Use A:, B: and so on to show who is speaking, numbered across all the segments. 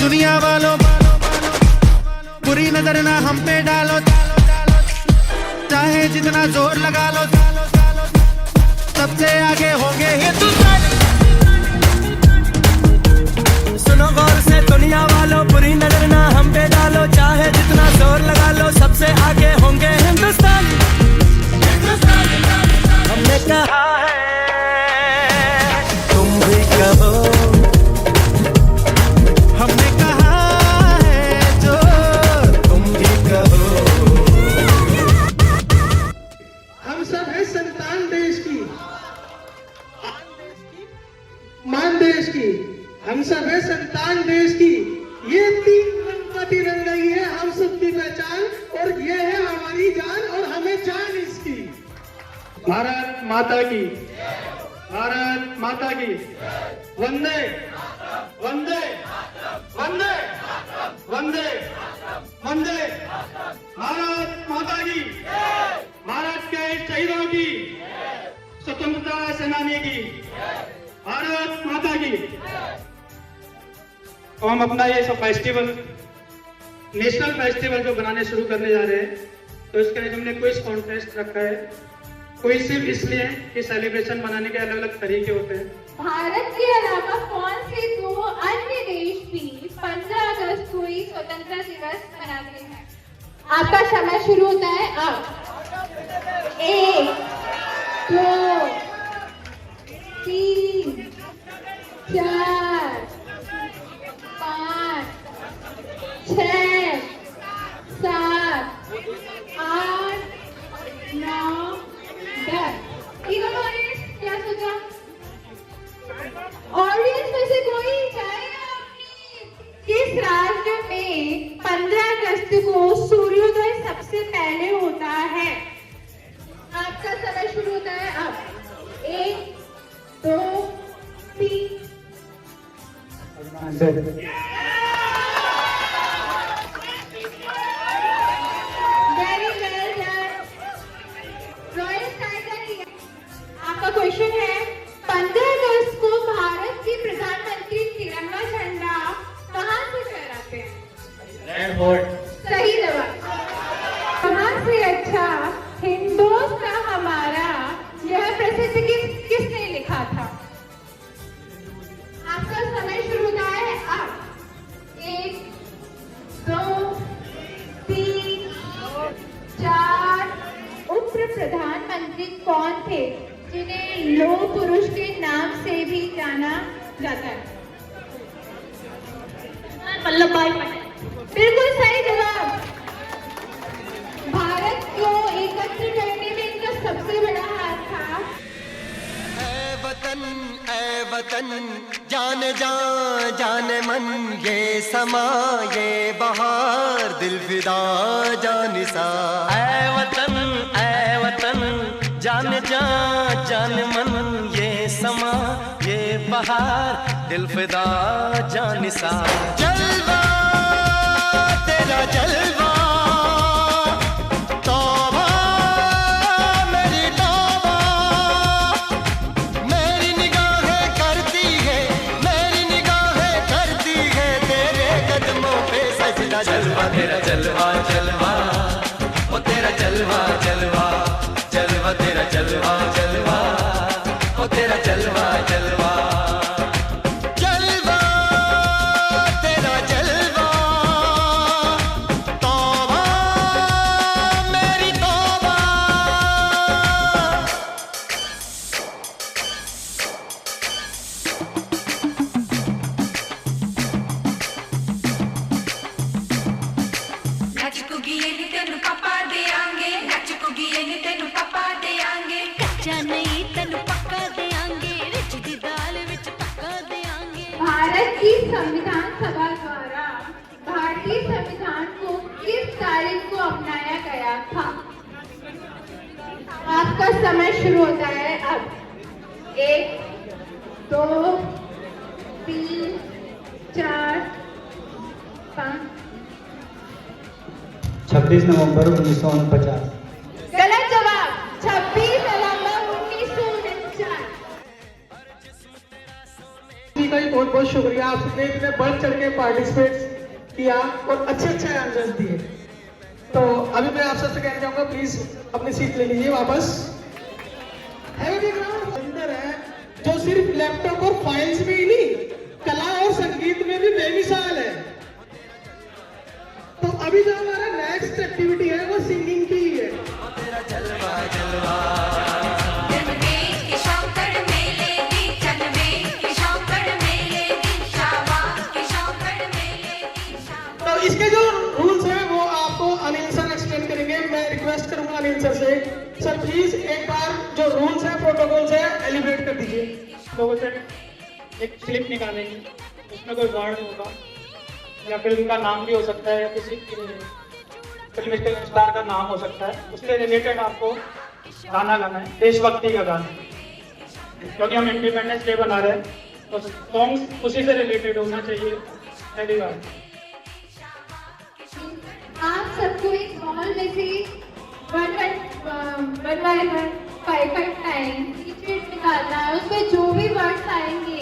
A: दुनिया वालों बुरी नजर ना हम पे डालो, चाहे जितना जोर लगा लो, सबसे आगे होंगे हिंदुस्तान।
B: सुनो गौर से दुनिया वालों, बुरी नजर ना हम पे डालो, चाहे जितना जोर लगा लो, सबसे आगे होंगे हिंदुस्तान। हमने कहा है तुम भी कहो,
A: हमने कहा है जो
B: तुम भी कहो।
C: हम सब है संतान देश की, मान देश की, हम सब है संतान देश की। ये तीन रंग का तिरंगा ही है हम सबकी पहचान, और ये है हमारी जान और हमें जान इसकी। भारत माता की, भारत माता की, वंदे वंदे वंदे वंदे वंदे। भारत माता की, भारत के शहीदों की, स्वतंत्रता सेनानी की, भारत माता की। तो हम अपना ये सब फेस्टिवल, नेशनल फेस्टिवल जो बनाने शुरू करने जा रहे हैं, तो इसके लिए हमने क्विज कॉन्टेस्ट रखा है। क्विज सिर्फ इसलिए कि सेलिब्रेशन मनाने के अलग अलग तरीके होते हैं।
D: भारत के अलावा कौन से दो अन्य देश भी 15 अगस्त को ही स्वतंत्रता दिवस मनाते हैं? आपका समय शुरू होता है अब। 1 2 3 4 5 6 7 8 9 10। क्या सोचा? ऑडियंस में से कोई चाहेगा अपनी किस राज्य में 15 अगस्त को सूर्योदय सबसे पहले होता है? आपका समय शुरू होता है अब। 1 2 3। Very well done. Royal tiger. आपका क्वेश्चन है 15 अगस्त को भारत के प्रधानमंत्री तिरंगा झंडा कहां से फहराते हैं?
B: Red fort.
D: सही जवाब। कहां से अच्छा हिंदुस्तान हमारा, यह प्रसिद्ध किसने लिखा था? आपका समय शुरू होता है अब। 1 2 3 4। उप प्रधानमंत्री कौन थे जिन्हें लौह पुरुष के नाम से भी जाना जाता है? वल्लभ भाई पटेल। बिल्कुल सही जवाब। भारत को एकत्र करने में इनका सबसे बड़ा हाथ था।
B: ऐ वतन जान जान जान मन, ये समा ये बहार दिल फिदा जानिसा। ऐ वतन जान जान जान मन, ये समा ये बहार दिल फिदा जानिसा। जलवा तेरा जलवा, जलवा तेरा जलवा जलवा, ओ तेरा जलवा जलवा, जलवा तेरा जलवा जलवा, ओ तेरा जलवा जलवा। जलवा तेरा जलवा, तौबा मेरी तौबा।
D: भारत की संविधान सभा द्वारा भारतीय संविधान को किस तारीख को अपनाया गया था? आपका समय शुरू होता है अब। 1 2 3 4 5।
E: 26 नवंबर 1949।
D: गलत जवाब। 26 नवंबर 1949।
C: बहुत बहुत शुक्रिया, आपने इतने बढ़ चढ़ के पार्टिसिपेट किया और अच्छे अच्छे आंसर दिए। तो अभी मैं आप सबसे कहना चाहूंगा, प्लीज अपनी सीट ले लीजिए वापस। अंदर है जो सिर्फ लैपटॉप और फाइल्स में ही नहीं, कला और संगीत में भी बेमिसाल है। तो अभी जो हमारा नेक्स्ट एक्टिविटी है वो सिंगिंग की ही है।
B: तेरा जलवा जलवा
C: तो इसके जो रूल्स हैं वो आपको अनिल सर एक्सप्लेन करेंगे। मैं रिक्वेस्ट करूंगा अनिल सर से, सर प्लीज एक बार जो रूल्स हैं, प्रोटोकॉल्स हैं, एलिब्रेट कर दीजिए।
F: लोगों से एक स्लिप निकालेंगे, उसमें कोई वर्ड होगा या फिल्म का नाम भी हो सकता है या किसी फिल्म के स्टार का नाम हो सकता है, उससे रिलेटेड आपको गाना गाना है, देशभक्ति का गाना, क्योंकि हम इंडिपेंडेंस डे बना रहे हैं तो सॉन्ग उसी से रिलेटेड होना चाहिए। पहली बात,
D: आप सबको एक बॉल में से 1 by 1 5 टाइम्स निकालना है। उसमें जो भी वर्ड्स आएंगे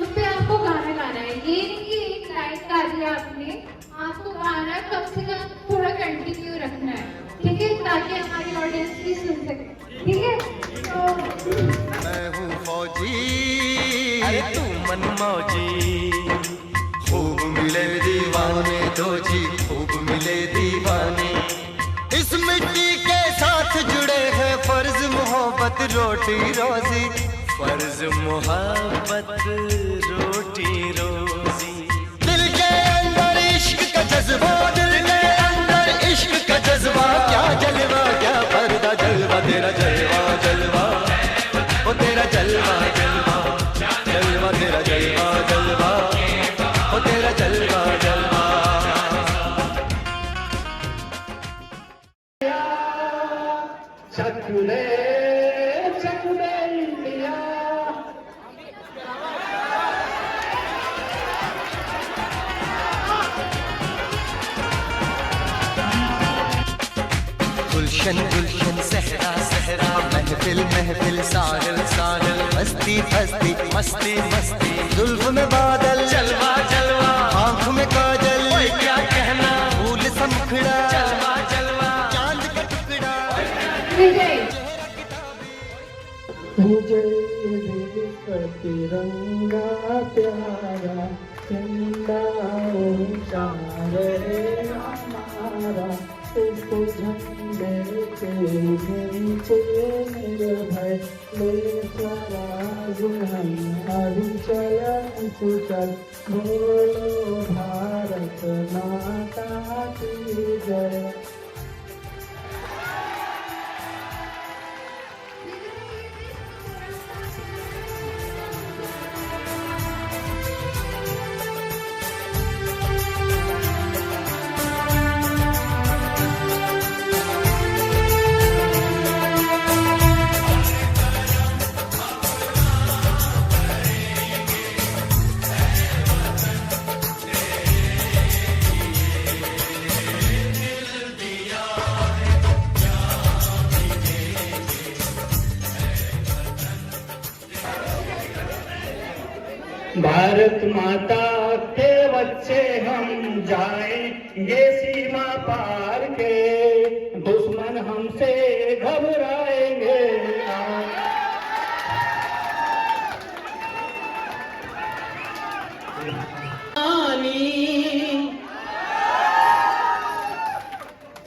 D: उस पर आपको गाना गाना है। ये नहीं कि एक लाइन गा दिया आपने, आपको गाना कम से कम थोड़ा कंटिन्यू रखना है, ठीक है, ताकि हमारी ऑडियंस भी सुन सके, ठीक है। तो
B: मैं हूँ फौजी, अरे तू मनमौजी, खूब मिले दीवाने दो जी, खूब मिले दीवाने। इस मिट्टी के साथ जुड़े हैं फर्ज मोहब्बत रोटी रोजी, फर्ज मोहब्बत रोटी रोजी। दिल के अंदर इश्क का जज्बा, दिल के अंदर इश्क का जज्बा, क्या जलवा क्या पर्दा जलवा, तेरा जलवा जलवा, ओ तेरा जलवा जलवा, जलवा तेरा जलवा जलवा, ओ तेरा जलवा जलवा।
C: चकुले चकुले इंडिया,
B: गुलशन गुलशन सहरा सहरा, महफिल महफिल साहिल साहिल, मस्ती मस्ती मस्ती मस्ती, जुल्फ में बादल जलवा जलवा, आँख में काजल, क्या कहना फूल सा मुखड़ा, जलवा जलवा, चांद का टुकड़ा।
D: विजय
C: विजय तिरंगा प्यारा, झंडा ऊंचा रहे हमारा, इस झंडे के नीचे निर्भय ले स्वराज हम अभिचलन कुशल, बोलो भारत माता की जय। भारत माता के बच्चे हम जाएंगे सीमा पार के, दुश्मन हमसे घबराएंगे ना।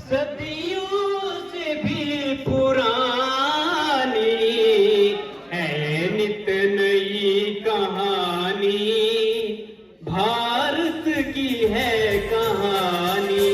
C: सदियों से भी पुरानी है नित नई कहानी, भारत की है कहानी।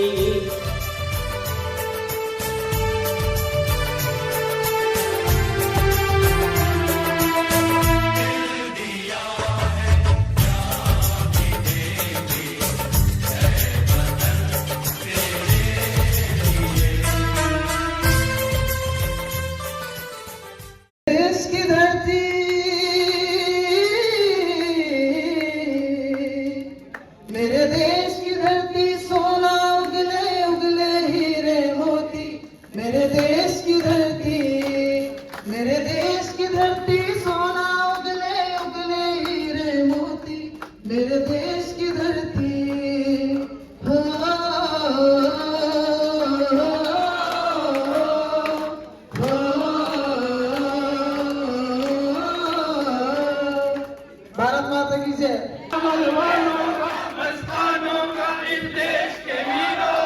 C: की जय।
F: मस्तानों का इस देश के वीरों,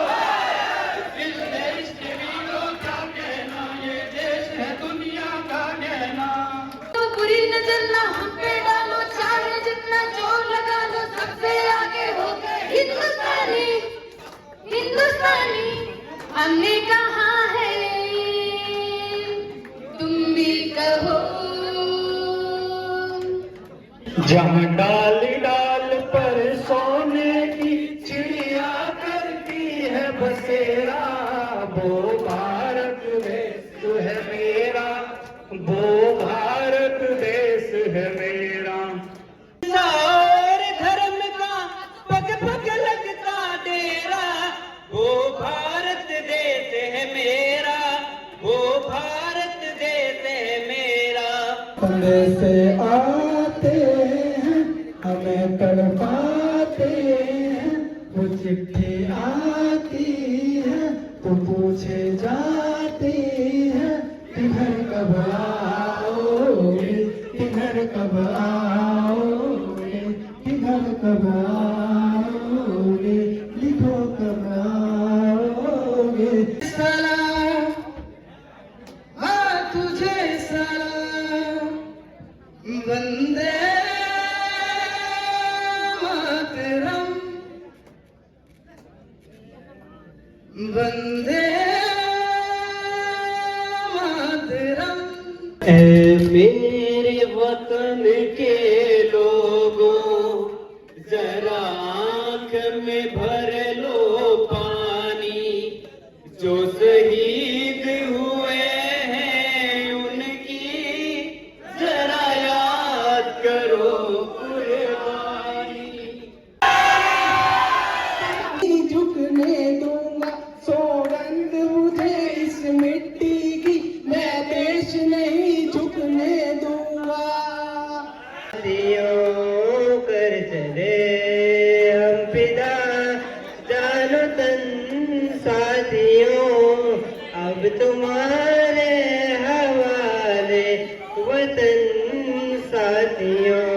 F: इस देश के वीरों क्या कहना, ये देश है दुनिया का कहना।
D: तो बुरी नजर ना हम पे डालो, चाहे जितना जोर लगा लो, सबसे आगे हो गए हिंदुस्तानी, हिंदुस्तानी। हमने कहा है तुम भी कहो।
F: जहाँ डाल डाल पर सोने की चिड़िया करती है बसेरा, वो भारत देश है मेरा, वो भारत देश है मेरा। और धर्म का पग पग लगता डेरा, वो भारत देश है मेरा, वो भारत देश है मेरा।
C: पर्दे से आते हैं हमें तड़पाते हैं, वो चिट्ठी आती है तो पूछे जाती है कि घर कब आओगे, कि घर कब आओगे, कि घर कब आओगे, लिखो कब आओगे। सलाम हाँ तुझे सलाम, वंदे मातरम, वंदे मातरम।
F: ऐ मेरे वतन के लोगों, जरा आँख में भर लो पानी, जो शहीद हुए हैं उनकी जरा याद करो कुर्बानी।
C: झुकने दूंगा सौगंध मुझे इस मिट्टी की, मैं देश नहीं झुकने दूंगा।
F: कर चले हम पिता जानो तन साथियों, अब तुम्हारे हवाले वतन साथियों।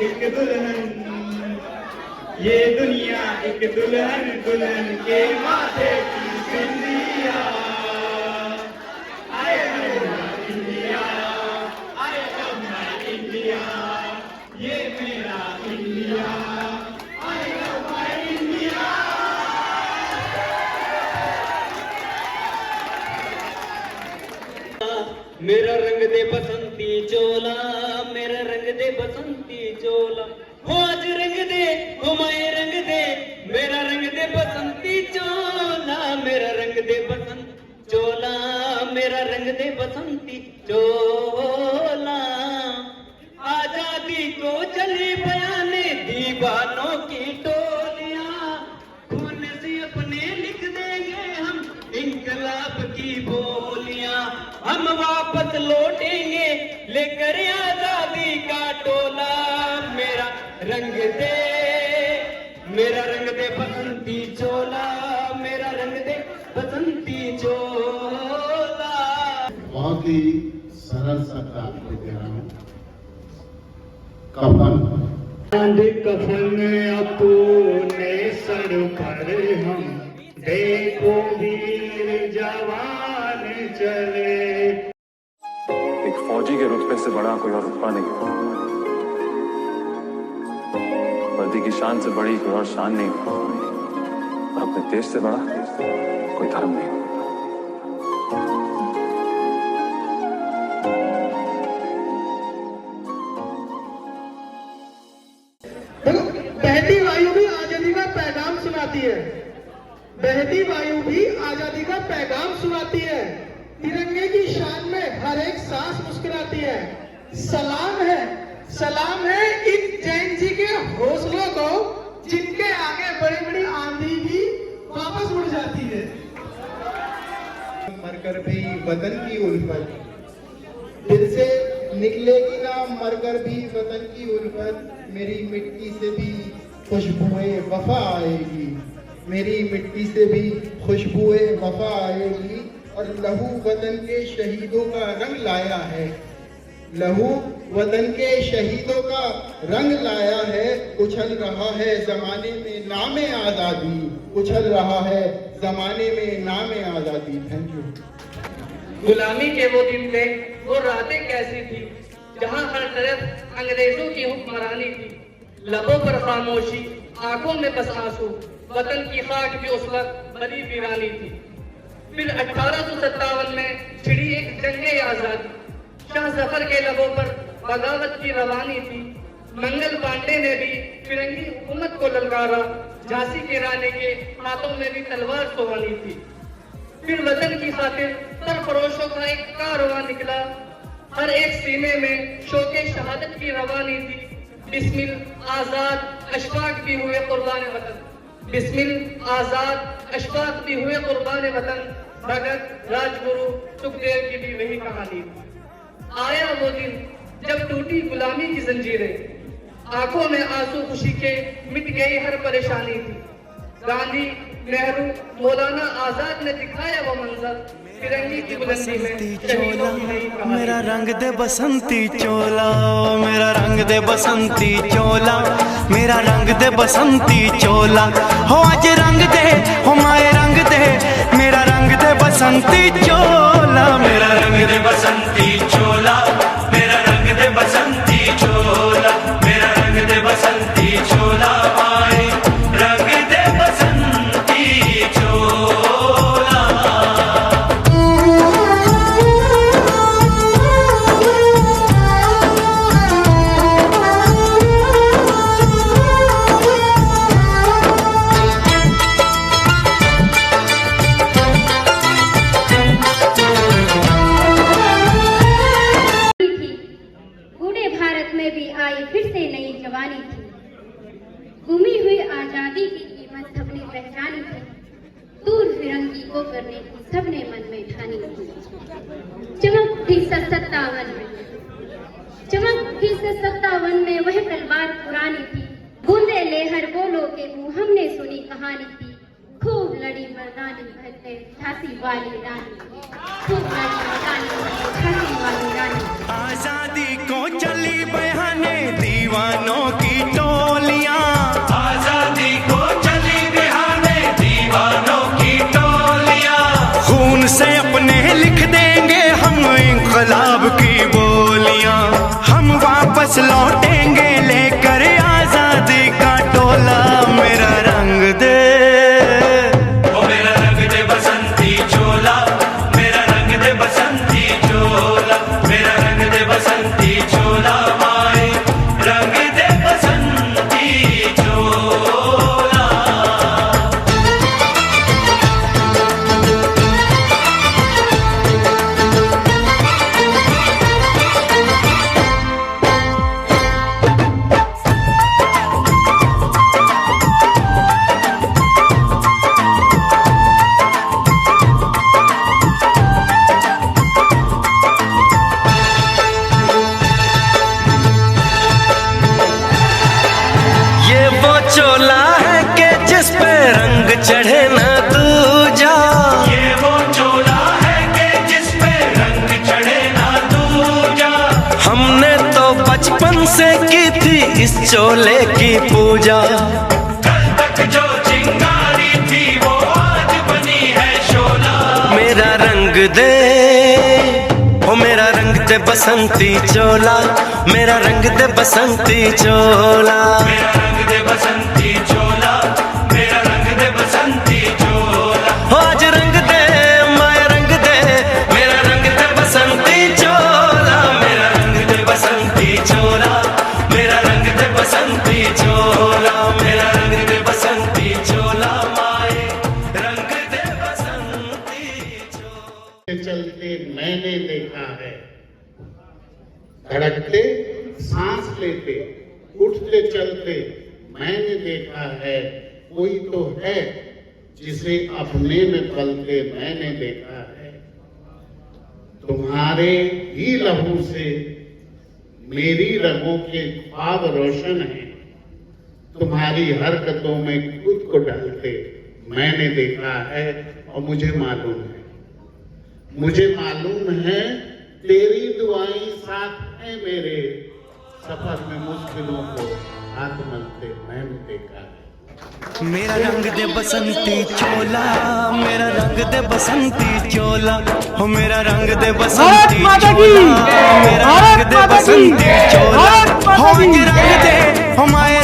F: एक दुल्हन ये दुनिया, एक दुल्हन, दुल्हन के माथे की बिंदिया, आए मेरा इंडिया, आए अपना इंडिया, ये मेरा इंडिया, आए अपना इंडिया। मेरा रंग दे बसंती चोला, मेरा रंग दे बसंती चोला, हो आज रंग दे, हो माए रंग दे, मेरा रंग दे बसंती चोला, मेरा रंग दे बसंत चोला, मेरा रंग दे बसंती चोला। आजादी को चली बयाने दीवानों की टोलियां, खून से अपने लिख देंगे हम इंकलाब की बोलियां, हम वापस लौटेंगे लेकर आजादी का टोला। मेरा रंग दे, मेरा रंग दे बसंती चोला, मेरा रंग दे बसंती चोला।
G: बहुत ही सरल शब्द आपको दे रहा हूँ। कफन
F: कफन अपने सर पर हम, देखो वीर जवान चले।
H: एक फौजी के रुतबे से बड़ा कोई और रुतबा नहीं, वर्दी की शान से बड़ी कोई और शान नहीं, और अपने देश से बड़ा कोई धर्म नहीं।
C: देखो, बहती वायु भी आजादी का पैगाम सुनाती है, बहती वायु भी आजादी का पैगाम सुनाती है। तिरंगे की शान में हर एक सांस मुस्कुराती है। सलाम है, सलाम है इन जैन जी के हौसलों को, जिनके आगे बड़ी बड़ी आंधी भी वापस उड़ जाती है।
G: मरकर भी वतन की उल्फत दिल से निकलेगी ना, मरकर भी वतन की उल्फत, मेरी मिट्टी से भी खुशबुए वफा आएगी, मेरी मिट्टी से भी खुशबुए वफा आएगी, और लहू वतन के शहीदों का रंग लाया है। लहू वतन के शहीदों का रंग लाया है, उछल रहा है जमाने में नामे आजादी, उछल रहा है जमाने में नामे आजादी। Thank you.
I: गुलामी के वो दिन थे, वो रातें कैसी थी, जहां हर तरफ अंग्रेजों की हुक्मरानी थी। लबों पर खामोशी, आंखों में बस आंसू, वतन की खाक भी उस वक्त बड़ी वीरानी थी। फिर 1857 में छिड़ी एक जंगे आजादी, शाह जफर के लबों पर बगावत की रवानी थी। मंगल पांडे ने भी फिरंगी हुकूमत को ललकारा, झांसी के रानी के हाथों में भी तलवार सुहानी थी। फिर वतन की खातिर सरफरोशों का एक कारवां निकला, हर एक सीने में शोके शहादत की रवानी थी। बिस्मिल आजाद अशफाक भी हुए कुर्बान वतन, बिस्मिल आजाद अशफाक भी हुए कुर्बान वतन। भगत राजगुरु सुखदेव की भी वही कहानी थी। आया वो दिन जब टूटी गुलामी की जंजीरें, आंखों में आंसू खुशी के मिट गई हर परेशानी थी। गांधी, नेहरू, मौलाना आजाद ने दिखाया वो मंजर, फिरंगी की बुलंदी में शहीदों की नई कहानी।
A: मेरा रंग दे बसंती चोला, मेरा रंग दे बसंती चोला, मेरा रंग दे बसंती चोला। हो आज रंग दे, हो माए रंग दे, मेरा रंग दे बसंती चोला, मेरा रंग दे बसंती चोला, मेरा रंग दे बसंती चोला, मेरा रंग दे बसंती चोला, माए रंग दे बसंती चोला।
J: बूढ़े भारत में भी आई फिर से नई जवानी थी, गुमी हुई आजादी की कीमत सबने पहचानी थी, दूर फिरंगी को करने की सबने मन में ठानी थी। चमक थी 57 में, चमक थी 57 में वह तलवार पुरानी थी, बूंदे लेहर बोलो के मुंह हमने सुनी कहानी थी। खूब लड़ी मर्दानी भरते झांसी वाली रानी, खूब लड़ी मर्दानी भरते झांसी वाली रानी।
A: आजादी को चली बहाने दीवानों की टोलियां, आजादी को चली बहाने दीवानों की टोलियां। खून से अपने लिख देंगे हम इंकलाब की बोलियां, हम वापस लौटेंगे लेकर आजादी का टोला। मेरा रंग दे, ओ मेरा रंग दे बसंती चोला, मेरा रंग दे बसंती चोला, मेरा रंग दे बसंती चोला, माए रंग दे बसंती चोला। ये वो चोला है कि जिस पे रंग चढ़े ना दूजा, ये वो चोला है कि जिस पे रंग चढ़े ना दूजा। हमने तो बचपन से की थी इस चोले की पूजा, कल तक जो चिंगारी थी वो आज बनी है शोला। मेरा रंग दे, ओ मेरा रंग दे बसंती चोला, मेरा रंग दे बसंती चोला, मेरा रंग दे बसंती चोला, मेरा रंग दे बसंती चोला। आज रंग दे, माया रंग दे, मेरा रंग दे बसंती चोला, मेरा रंग दे बसंती चोला, मेरा रंग दे बसंती चोला, मेरा रंग दे बसंती चोला, माए रंग दे बसंती चोला।
G: चलते मैंने देखा है, धड़कते सांस लेते उठते चलते मैंने देखा है। कोई तो है जिसे अपने में पलते मैंने देखा है। तुम्हारे ही लहू से मेरी रगों के ख्वाब रोशन हैं, तुम्हारी हरकतों में खुद को ढलते मैंने देखा है। और मुझे मालूम है तेरी दुआएं साथ है मेरे, सफर में मुश्किलों को हाथ मलते मैंने देखा है।
A: मेरा रंग दे बसंती चोला, मेरा रंग दे बसंती चोला, हो मेरा रंग दे बसंती चोला, मेरा रंग दे बसंती चोला, हो रंग दे हमारे